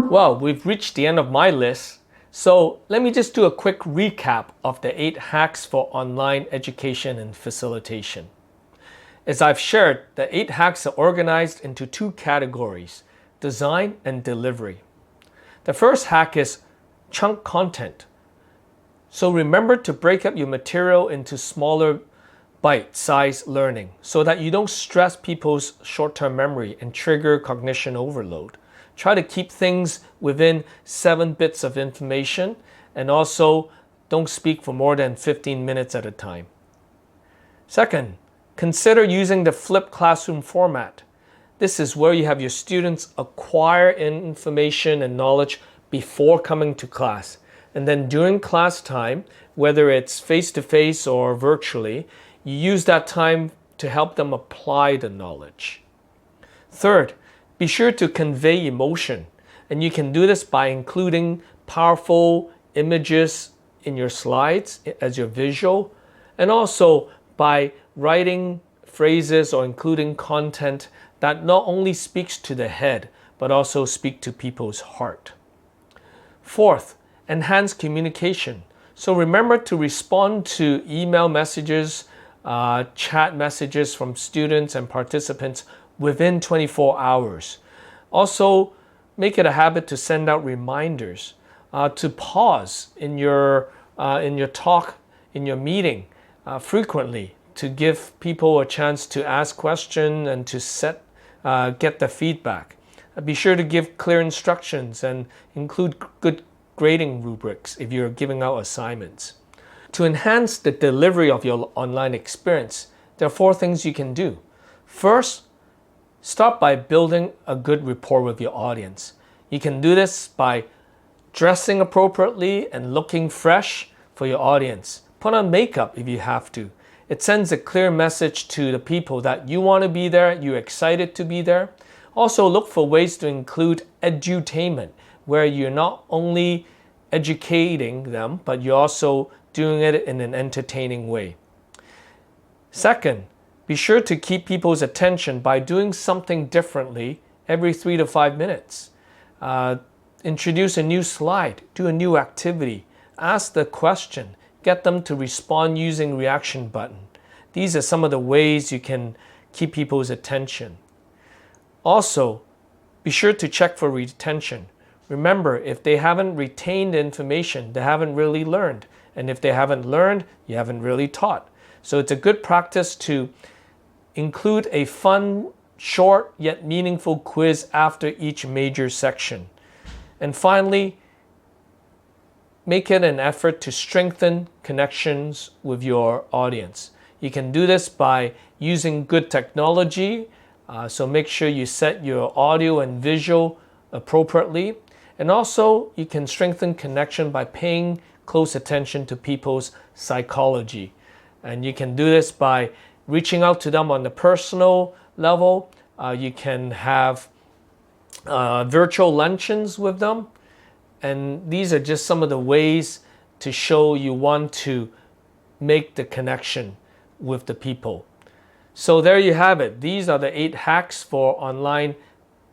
Well, we've reached the end of my list, so let me just do a quick recap of the 8 hacks for online education and facilitation. As I've shared, the 8 hacks are organized into 2 categories, design and delivery. The first hack is chunk content. So remember to break up your material into smaller bite-sized learning so that you don't stress people's short-term memory and trigger cognition overload. Try to keep things within 7 bits of information, and also don't speak for more than 15 minutes at a time. Second, consider using the flipped classroom format. This is where you have your students acquire information and knowledge before coming to class. And then during class time, whether it's face-to-face or virtually, you use that time to help them apply the knowledge. Third, be sure to convey emotion, and you can do this by including powerful images in your slides as your visual, and also by writing phrases or including content that not only speaks to the head, but also speak to people's heart. Fourth, enhance communication. So remember to respond to email messages, chat messages from students and participants within 24 hours. Also, make it a habit to send out reminders, to pause in your talk, in your meeting frequently, to give people a chance to ask questions and to get the feedback. Be sure to give clear instructions and include good grading rubrics if you're giving out assignments. To enhance the delivery of your online experience, there are 4 things you can do. First, start by building a good rapport with your audience. You can do this by dressing appropriately and looking fresh for your audience. Put on makeup if you have to. It sends a clear message to the people that you want to be there, you're excited to be there. Also, look for ways to include edutainment, where you're not only educating them, but you're also doing it in an entertaining way. Second, be sure to keep people's attention by doing something differently every 3 to 5 minutes. Introduce a new slide, do a new activity, ask the question, get them to respond using reaction button. These are some of the ways you can keep people's attention. Also, be sure to check for retention. Remember, if they haven't retained information, they haven't really learned. And if they haven't learned, you haven't really taught. So it's a good practice to include a fun, short, yet meaningful quiz after each major section. And finally, make it an effort to strengthen connections with your audience. You can do this by using good technology, so make sure you set your audio and visual appropriately. And also, you can strengthen connection by paying close attention to people's psychology. And you can do this by reaching out to them on the personal level. You can have virtual luncheons with them. And these are just some of the ways to show you want to make the connection with the people. So there you have it. These are the 8 hacks for online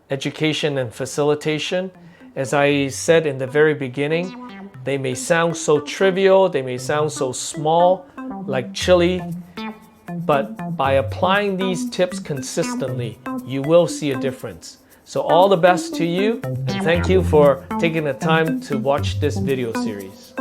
education and facilitation. As I said in the very beginning, they may sound so trivial, they may sound so small, like chili, but by applying these tips consistently, you will see a difference. So all the best to you, and thank you for taking the time to watch this video series.